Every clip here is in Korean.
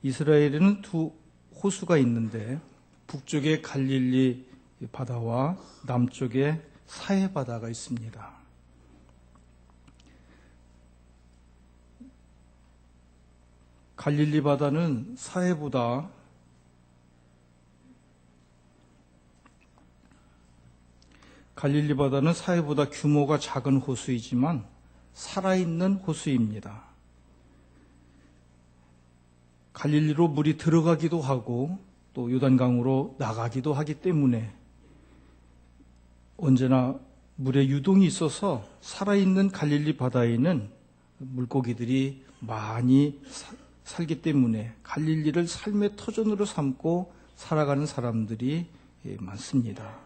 이스라엘에는 두 호수가 있는데 북쪽에 갈릴리 바다와 남쪽에 사해 바다가 있습니다. 갈릴리 바다는 사해보다 규모가 작은 호수이지만 살아있는 호수입니다. 갈릴리로 물이 들어가기도 하고 또 요단강으로 나가기도 하기 때문에 언제나 물의 유동이 있어서 살아있는 갈릴리 바다에는 물고기들이 많이 살기 때문에 갈릴리를 삶의 터전으로 삼고 살아가는 사람들이 많습니다.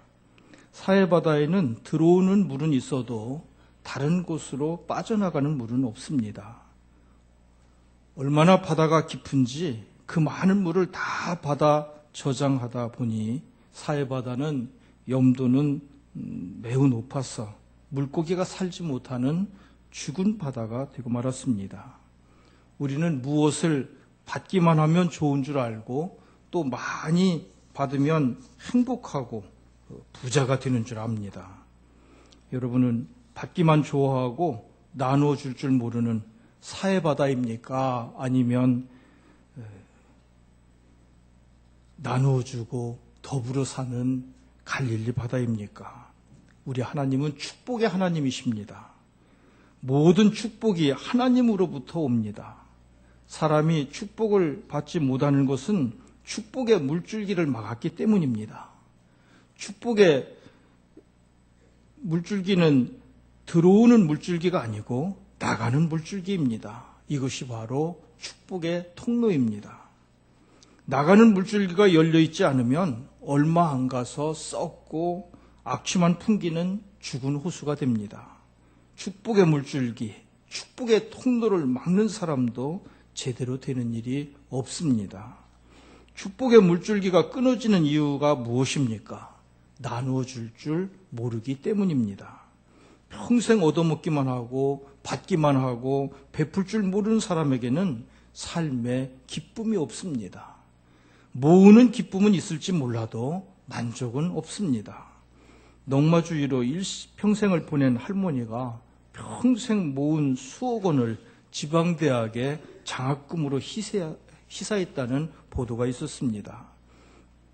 사해바다에는 들어오는 물은 있어도 다른 곳으로 빠져나가는 물은 없습니다. 얼마나 바다가 깊은지 그 많은 물을 다 받아 저장하다 보니 사해바다는 염도는 매우 높아서 물고기가 살지 못하는 죽은 바다가 되고 말았습니다. 우리는 무엇을 받기만 하면 좋은 줄 알고 또 많이 받으면 행복하고 부자가 되는 줄 압니다. 여러분은 받기만 좋아하고 나눠줄 줄 모르는 사해바다입니까? 아니면 나눠주고 더불어 사는 갈릴리 바다입니까? 우리 하나님은 축복의 하나님이십니다. 모든 축복이 하나님으로부터 옵니다. 사람이 축복을 받지 못하는 것은 축복의 물줄기를 막았기 때문입니다. 축복의 물줄기는 들어오는 물줄기가 아니고 나가는 물줄기입니다. 이것이 바로 축복의 통로입니다. 나가는 물줄기가 열려있지 않으면 얼마 안 가서 썩고 악취만 풍기는 죽은 호수가 됩니다. 축복의 물줄기, 축복의 통로를 막는 사람도 제대로 되는 일이 없습니다. 축복의 물줄기가 끊어지는 이유가 무엇입니까? 나누어 줄 줄 모르기 때문입니다. 평생 얻어먹기만 하고 받기만 하고 베풀 줄 모르는 사람에게는 삶에 기쁨이 없습니다. 모으는 기쁨은 있을지 몰라도 만족은 없습니다. 넉마주의로 평생을 보낸 할머니가 평생 모은 수억 원을 지방대학에 장학금으로 희사했다는 보도가 있었습니다.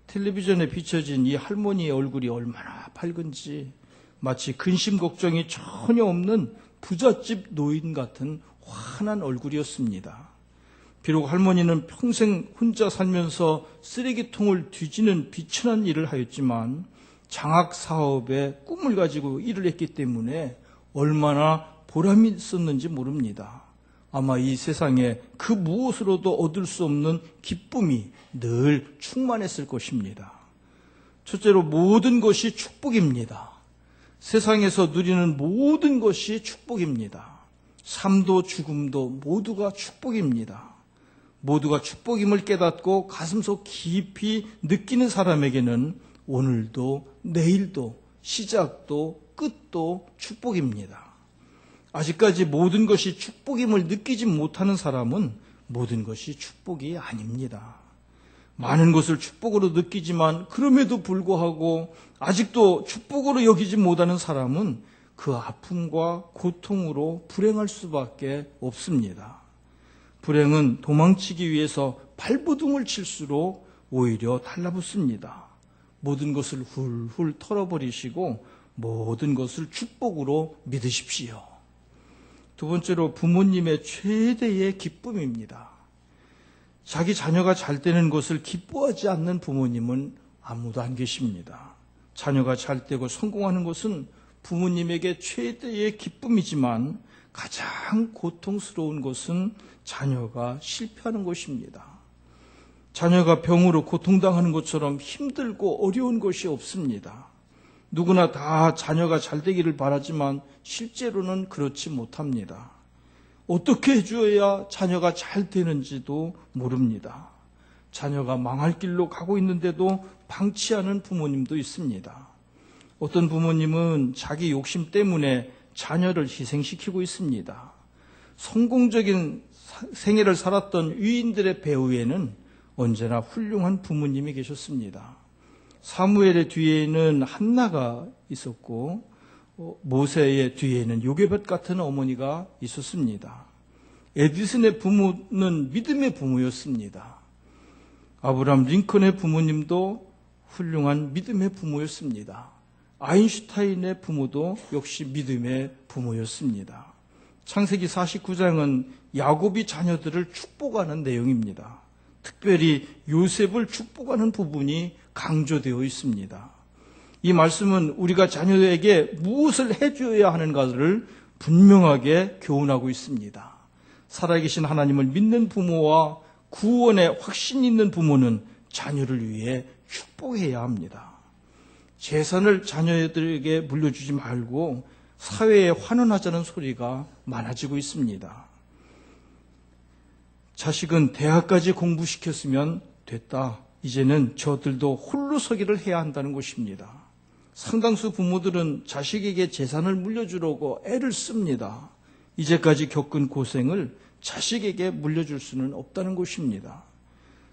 텔레비전에 비춰진 이 할머니의 얼굴이 얼마나 밝은지 마치 근심 걱정이 전혀 없는 부잣집 노인 같은 환한 얼굴이었습니다. 비록 할머니는 평생 혼자 살면서 쓰레기통을 뒤지는 비천한 일을 하였지만 장학 사업에 꿈을 가지고 일을 했기 때문에 얼마나 보람이 있었는지 모릅니다. 아마 이 세상에 그 무엇으로도 얻을 수 없는 기쁨이 늘 충만했을 것입니다. 첫째로 모든 것이 축복입니다. 세상에서 누리는 모든 것이 축복입니다. 삶도 죽음도 모두가 축복입니다. 모두가 축복임을 깨닫고 가슴속 깊이 느끼는 사람에게는 오늘도 내일도 시작도 끝도 축복입니다. 아직까지 모든 것이 축복임을 느끼지 못하는 사람은 모든 것이 축복이 아닙니다. 많은 것을 축복으로 느끼지만 그럼에도 불구하고 아직도 축복으로 여기지 못하는 사람은 그 아픔과 고통으로 불행할 수밖에 없습니다. 불행은 도망치기 위해서 발버둥을 칠수록 오히려 달라붙습니다. 모든 것을 훌훌 털어버리시고 모든 것을 축복으로 믿으십시오. 두 번째로 부모님의 최대의 기쁨입니다. 자기 자녀가 잘 되는 것을 기뻐하지 않는 부모님은 아무도 안 계십니다. 자녀가 잘 되고 성공하는 것은 부모님에게 최대의 기쁨이지만 가장 고통스러운 것은 자녀가 실패하는 것입니다. 자녀가 병으로 고통당하는 것처럼 힘들고 어려운 것이 없습니다. 누구나 다 자녀가 잘 되기를 바라지만 실제로는 그렇지 못합니다. 어떻게 해줘야 자녀가 잘 되는지도 모릅니다. 자녀가 망할 길로 가고 있는데도 방치하는 부모님도 있습니다. 어떤 부모님은 자기 욕심 때문에 자녀를 희생시키고 있습니다. 성공적인 생애를 살았던 위인들의 배후에는 언제나 훌륭한 부모님이 계셨습니다. 사무엘의 뒤에는 한나가 있었고 모세의 뒤에는 요게벳 같은 어머니가 있었습니다. 에디슨의 부모는 믿음의 부모였습니다. 아브라함 링컨의 부모님도 훌륭한 믿음의 부모였습니다. 아인슈타인의 부모도 역시 믿음의 부모였습니다. 창세기 49장은 야곱이 자녀들을 축복하는 내용입니다. 특별히 요셉을 축복하는 부분이 강조되어 있습니다. 이 말씀은 우리가 자녀에게 무엇을 해줘야 하는가를 분명하게 교훈하고 있습니다. 살아계신 하나님을 믿는 부모와 구원에 확신 있는 부모는 자녀를 위해 축복해야 합니다. 재산을 자녀들에게 물려주지 말고 사회에 환원하자는 소리가 많아지고 있습니다. 자식은 대학까지 공부시켰으면 됐다. 이제는 저들도 홀로 서기를 해야 한다는 것입니다. 상당수 부모들은 자식에게 재산을 물려주려고 애를 씁니다. 이제까지 겪은 고생을 자식에게 물려줄 수는 없다는 것입니다.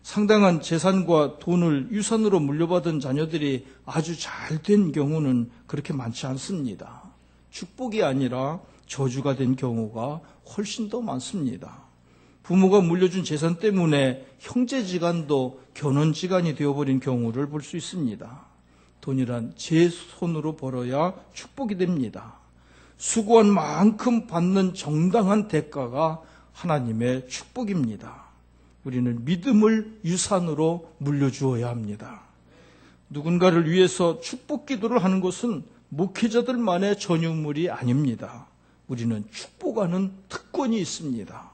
상당한 재산과 돈을 유산으로 물려받은 자녀들이 아주 잘된 경우는 그렇게 많지 않습니다. 축복이 아니라 저주가 된 경우가 훨씬 더 많습니다. 부모가 물려준 재산 때문에 형제지간도 견혼지간이 되어버린 경우를 볼 수 있습니다. 돈이란 제 손으로 벌어야 축복이 됩니다. 수고한 만큼 받는 정당한 대가가 하나님의 축복입니다. 우리는 믿음을 유산으로 물려주어야 합니다. 누군가를 위해서 축복 기도를 하는 것은 목회자들만의 전유물이 아닙니다. 우리는 축복하는 특권이 있습니다.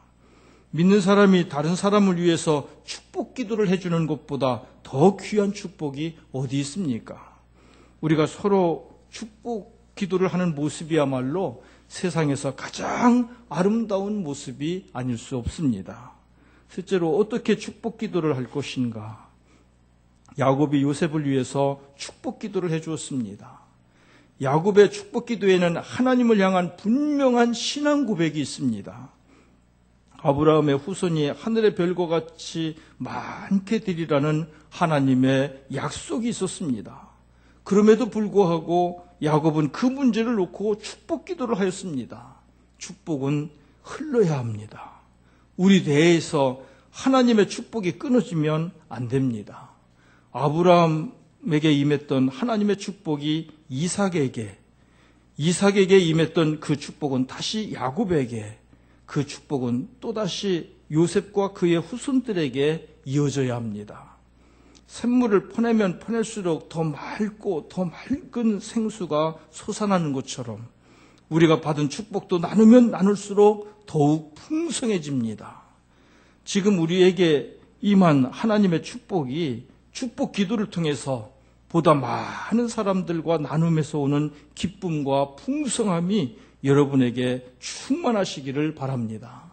믿는 사람이 다른 사람을 위해서 축복 기도를 해주는 것보다 더 귀한 축복이 어디 있습니까? 우리가 서로 축복 기도를 하는 모습이야말로 세상에서 가장 아름다운 모습이 아닐 수 없습니다. 실제로 어떻게 축복 기도를 할 것인가? 야곱이 요셉을 위해서 축복 기도를 해주었습니다. 야곱의 축복 기도에는 하나님을 향한 분명한 신앙 고백이 있습니다. 아브라함의 후손이 하늘의 별과 같이 많게 되리라는 하나님의 약속이 있었습니다. 그럼에도 불구하고 야곱은 그 문제를 놓고 축복 기도를 하였습니다. 축복은 흘러야 합니다. 우리 대에서 하나님의 축복이 끊어지면 안 됩니다. 아브라함에게 임했던 하나님의 축복이 이삭에게 임했던 그 축복은 다시 야곱에게, 그 축복은 또다시 요셉과 그의 후손들에게 이어져야 합니다. 샘물을 퍼내면 퍼낼수록 더 맑고 더 맑은 생수가 솟아나는 것처럼 우리가 받은 축복도 나누면 나눌수록 더욱 풍성해집니다. 지금 우리에게 임한 하나님의 축복이 축복 기도를 통해서 보다 많은 사람들과 나눔에서 오는 기쁨과 풍성함이 여러분에게 충만하시기를 바랍니다.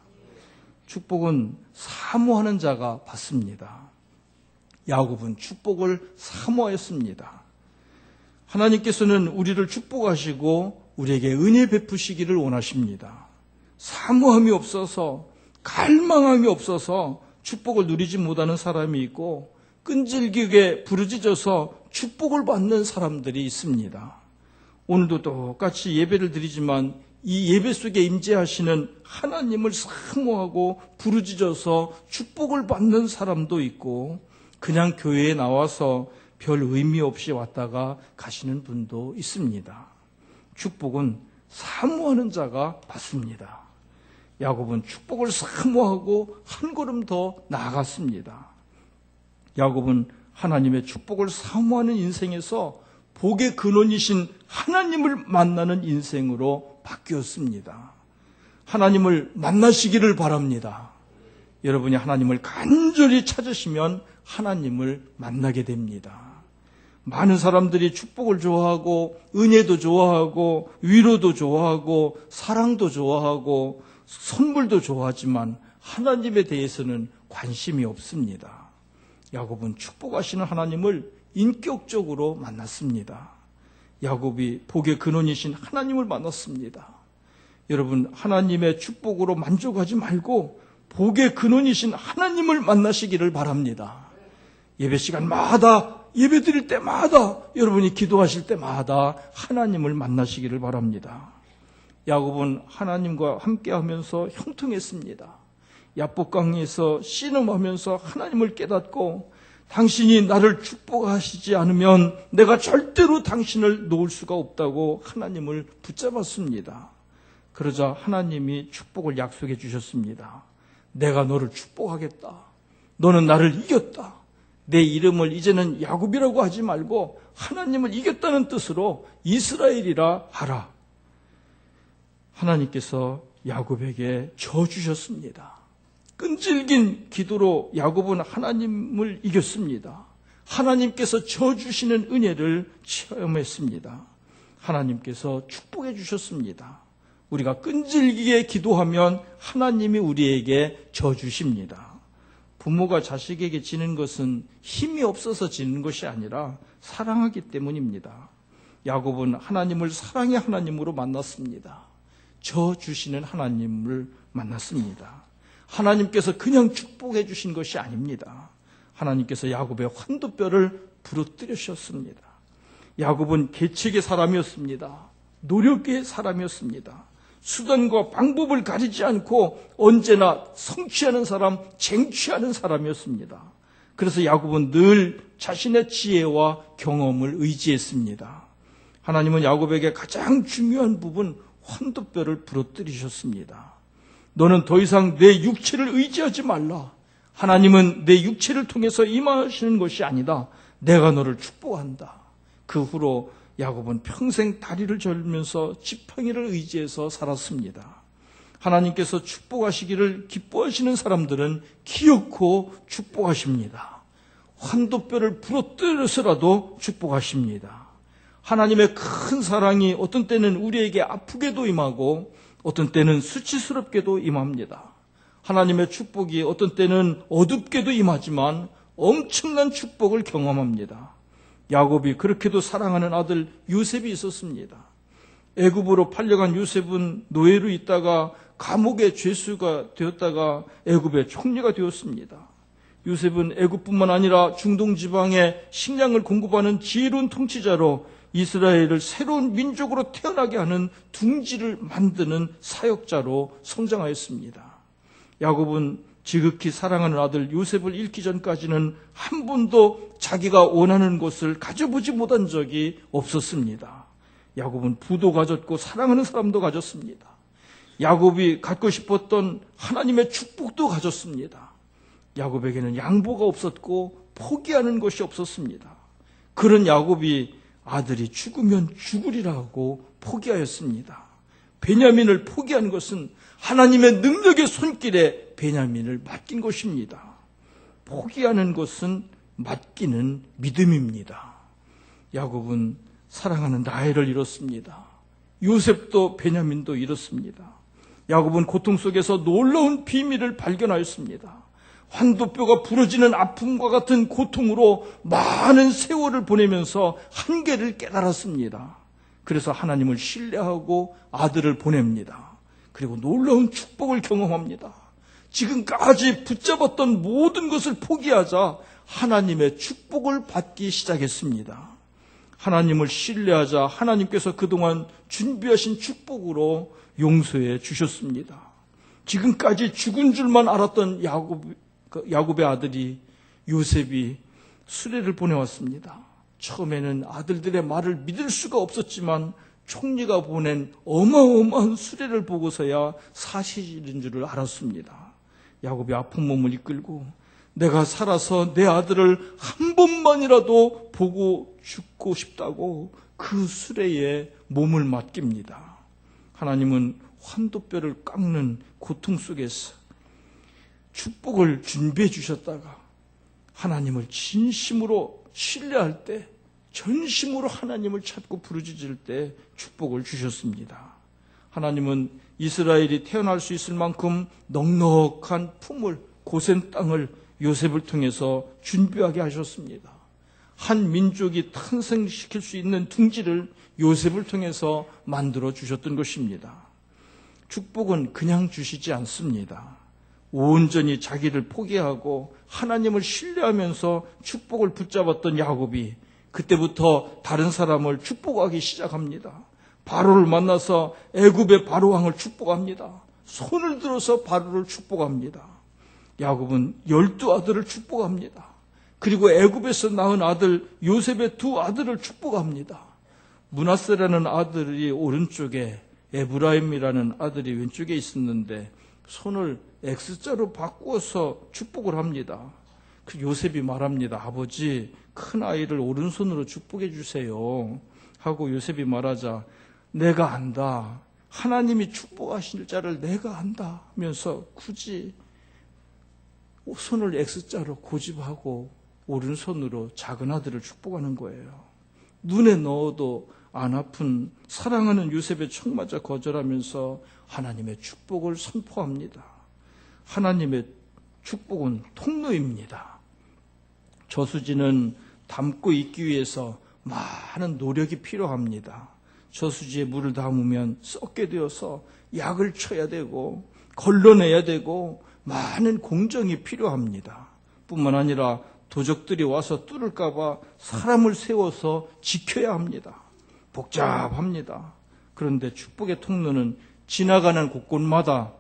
축복은 사모하는 자가 받습니다. 야곱은 축복을 사모하였습니다. 하나님께서는 우리를 축복하시고 우리에게 은혜 베푸시기를 원하십니다. 사모함이 없어서, 갈망함이 없어서 축복을 누리지 못하는 사람이 있고 끈질기게 부르짖어서 축복을 받는 사람들이 있습니다. 오늘도 똑같이 예배를 드리지만 이 예배 속에 임재하시는 하나님을 사모하고 부르짖어서 축복을 받는 사람도 있고 그냥 교회에 나와서 별 의미 없이 왔다가 가시는 분도 있습니다. 축복은 사모하는 자가 받습니다. 야곱은 축복을 사모하고 한 걸음 더 나아갔습니다. 야곱은 하나님의 축복을 사모하는 인생에서 복의 근원이신 하나님을 만나는 인생으로 바뀌었습니다. 하나님을 만나시기를 바랍니다. 여러분이 하나님을 간절히 찾으시면 하나님을 만나게 됩니다. 많은 사람들이 축복을 좋아하고 은혜도 좋아하고 위로도 좋아하고 사랑도 좋아하고 선물도 좋아하지만 하나님에 대해서는 관심이 없습니다. 야곱은 축복하시는 하나님을 인격적으로 만났습니다. 야곱이 복의 근원이신 하나님을 만났습니다. 여러분, 하나님의 축복으로 만족하지 말고 복의 근원이신 하나님을 만나시기를 바랍니다. 예배 시간마다, 예배 드릴 때마다, 여러분이 기도하실 때마다 하나님을 만나시기를 바랍니다. 야곱은 하나님과 함께하면서 형통했습니다. 야복강에서 씨름하면서 하나님을 깨닫고, 당신이 나를 축복하시지 않으면 내가 절대로 당신을 놓을 수가 없다고 하나님을 붙잡았습니다. 그러자 하나님이 축복을 약속해 주셨습니다. 내가 너를 축복하겠다. 너는 나를 이겼다. 내 이름을 이제는 야곱이라고 하지 말고 하나님을 이겼다는 뜻으로 이스라엘이라 하라. 하나님께서 야곱에게 져 주셨습니다. 끈질긴 기도로 야곱은 하나님을 이겼습니다. 하나님께서 져 주시는 은혜를 체험했습니다. 하나님께서 축복해 주셨습니다. 우리가 끈질기게 기도하면 하나님이 우리에게 져 주십니다. 부모가 자식에게 지는 것은 힘이 없어서 지는 것이 아니라 사랑하기 때문입니다. 야곱은 하나님을 사랑의 하나님으로 만났습니다. 져 주시는 하나님을 만났습니다. 하나님께서 그냥 축복해 주신 것이 아닙니다. 하나님께서 야곱의 환도뼈를 부러뜨리셨습니다. 야곱은 계책의 사람이었습니다. 노력의 사람이었습니다. 수단과 방법을 가리지 않고 언제나 성취하는 사람, 쟁취하는 사람이었습니다. 그래서 야곱은 늘 자신의 지혜와 경험을 의지했습니다. 하나님은 야곱에게 가장 중요한 부분, 환도뼈를 부러뜨리셨습니다. 너는 더 이상 내 육체를 의지하지 말라. 하나님은 내 육체를 통해서 임하시는 것이 아니다. 내가 너를 축복한다. 그 후로 야곱은 평생 다리를 절면서 지팡이를 의지해서 살았습니다. 하나님께서 축복하시기를 기뻐하시는 사람들은 기어코 축복하십니다. 환도뼈를 부러뜨려서라도 축복하십니다. 하나님의 큰 사랑이 어떤 때는 우리에게 아프게도 임하고 어떤 때는 수치스럽게도 임합니다. 하나님의 축복이 어떤 때는 어둡게도 임하지만 엄청난 축복을 경험합니다. 야곱이 그렇게도 사랑하는 아들 요셉이 있었습니다. 애굽으로 팔려간 요셉은 노예로 있다가 감옥의 죄수가 되었다가 애굽의 총리가 되었습니다. 요셉은 애굽뿐만 아니라 중동 지방에 식량을 공급하는 지혜로운 통치자로 이스라엘을 새로운 민족으로 태어나게 하는 둥지를 만드는 사역자로 성장하였습니다. 야곱은 지극히 사랑하는 아들 요셉을 잃기 전까지는 한 번도 자기가 원하는 것을 가져보지 못한 적이 없었습니다. 야곱은 부도 가졌고 사랑하는 사람도 가졌습니다. 야곱이 갖고 싶었던 하나님의 축복도 가졌습니다. 야곱에게는 양보가 없었고 포기하는 것이 없었습니다. 그런 야곱이 아들이 죽으면 죽으리라고 포기하였습니다. 베냐민을 포기한 것은 하나님의 능력의 손길에 베냐민을 맡긴 것입니다. 포기하는 것은 맡기는 믿음입니다. 야곱은 사랑하는 라헬을 잃었습니다. 요셉도 베냐민도 잃었습니다. 야곱은 고통 속에서 놀라운 비밀을 발견하였습니다. 환도뼈가 부러지는 아픔과 같은 고통으로 많은 세월을 보내면서 한계를 깨달았습니다. 그래서 하나님을 신뢰하고 아들을 보냅니다. 그리고 놀라운 축복을 경험합니다. 지금까지 붙잡았던 모든 것을 포기하자 하나님의 축복을 받기 시작했습니다. 하나님을 신뢰하자 하나님께서 그동안 준비하신 축복으로 용서해 주셨습니다. 지금까지 죽은 줄만 알았던 야곱의 아들이 요셉이 수레를 보내왔습니다. 처음에는 아들들의 말을 믿을 수가 없었지만 총리가 보낸 어마어마한 수레를 보고서야 사실인 줄을 알았습니다. 야곱이 아픈 몸을 이끌고 내가 살아서 내 아들을 한 번만이라도 보고 죽고 싶다고 그 수레에 몸을 맡깁니다. 하나님은 환도뼈를 깎는 고통 속에서 축복을 준비해 주셨다가 하나님을 진심으로 신뢰할 때, 전심으로 하나님을 찾고 부르짖을 때 축복을 주셨습니다. 하나님은 이스라엘이 태어날 수 있을 만큼 넉넉한 품을, 고센 땅을 요셉을 통해서 준비하게 하셨습니다. 한 민족이 탄생시킬 수 있는 둥지를 요셉을 통해서 만들어 주셨던 것입니다. 축복은 그냥 주시지 않습니다. 온전히 자기를 포기하고 하나님을 신뢰하면서 축복을 붙잡았던 야곱이 그때부터 다른 사람을 축복하기 시작합니다. 바로를 만나서 애굽의 바로 왕을 축복합니다. 손을 들어서 바로를 축복합니다. 야곱은 12아들을 축복합니다. 그리고 애굽에서 낳은 아들 요셉의 2아들을 축복합니다. 므낫세라는 아들이 오른쪽에 에브라임이라는 아들이 왼쪽에 있었는데 손을 X자로 바꾸어서 축복을 합니다. 그 요셉이 말합니다. 아버지, 큰 아이를 오른손으로 축복해 주세요 하고 요셉이 말하자 내가 안다. 하나님이 축복하실 자를 내가 안다 하면서 굳이 손을 X자로 고집하고 오른손으로 작은 아들을 축복하는 거예요. 눈에 넣어도 안 아픈 사랑하는 요셉의 촉마저 거절하면서 하나님의 축복을 선포합니다. 하나님의 축복은 통로입니다. 저수지는 담고 있기 위해서 많은 노력이 필요합니다. 저수지에 물을 담으면 썩게 되어서 약을 쳐야 되고 걸러내야 되고 많은 공정이 필요합니다. 뿐만 아니라 도적들이 와서 뚫을까 봐 사람을 세워서 지켜야 합니다. 복잡합니다. 그런데 축복의 통로는 지나가는 곳곳마다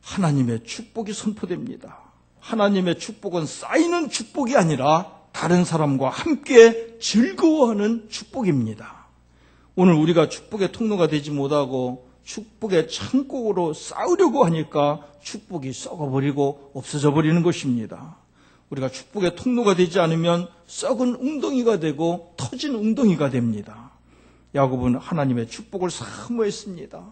하나님의 축복이 선포됩니다. 하나님의 축복은 쌓이는 축복이 아니라 다른 사람과 함께 즐거워하는 축복입니다. 오늘 우리가 축복의 통로가 되지 못하고 축복의 창고로 쌓으려고 하니까 축복이 썩어버리고 없어져 버리는 것입니다. 우리가 축복의 통로가 되지 않으면 썩은 웅덩이가 되고 터진 웅덩이가 됩니다. 야곱은 하나님의 축복을 사모했습니다.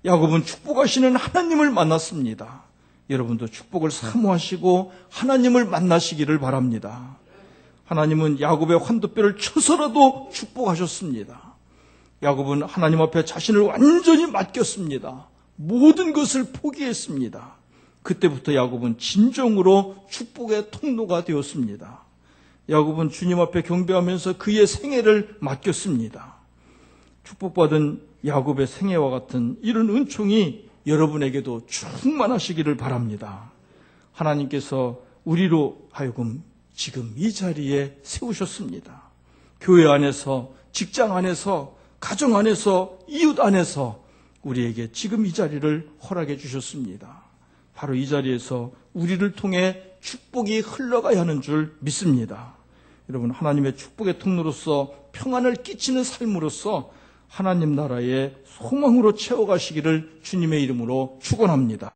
야곱은 축복하시는 하나님을 만났습니다. 여러분도 축복을 사모하시고 하나님을 만나시기를 바랍니다. 하나님은 야곱의 환도뼈를 쳐서라도 축복하셨습니다. 야곱은 하나님 앞에 자신을 완전히 맡겼습니다. 모든 것을 포기했습니다. 그때부터 야곱은 진정으로 축복의 통로가 되었습니다. 야곱은 주님 앞에 경배하면서 그의 생애를 맡겼습니다. 축복받은 야곱의 생애와 같은 이런 은총이 여러분에게도 충만하시기를 바랍니다. 하나님께서 우리로 하여금 지금 이 자리에 세우셨습니다. 교회 안에서, 직장 안에서, 가정 안에서, 이웃 안에서 우리에게 지금 이 자리를 허락해 주셨습니다. 바로 이 자리에서 우리를 통해 축복이 흘러가야 하는 줄 믿습니다. 여러분, 하나님의 축복의 통로로서 평안을 끼치는 삶으로서 하나님 나라의 소망으로 채워가시기를 주님의 이름으로 축원합니다.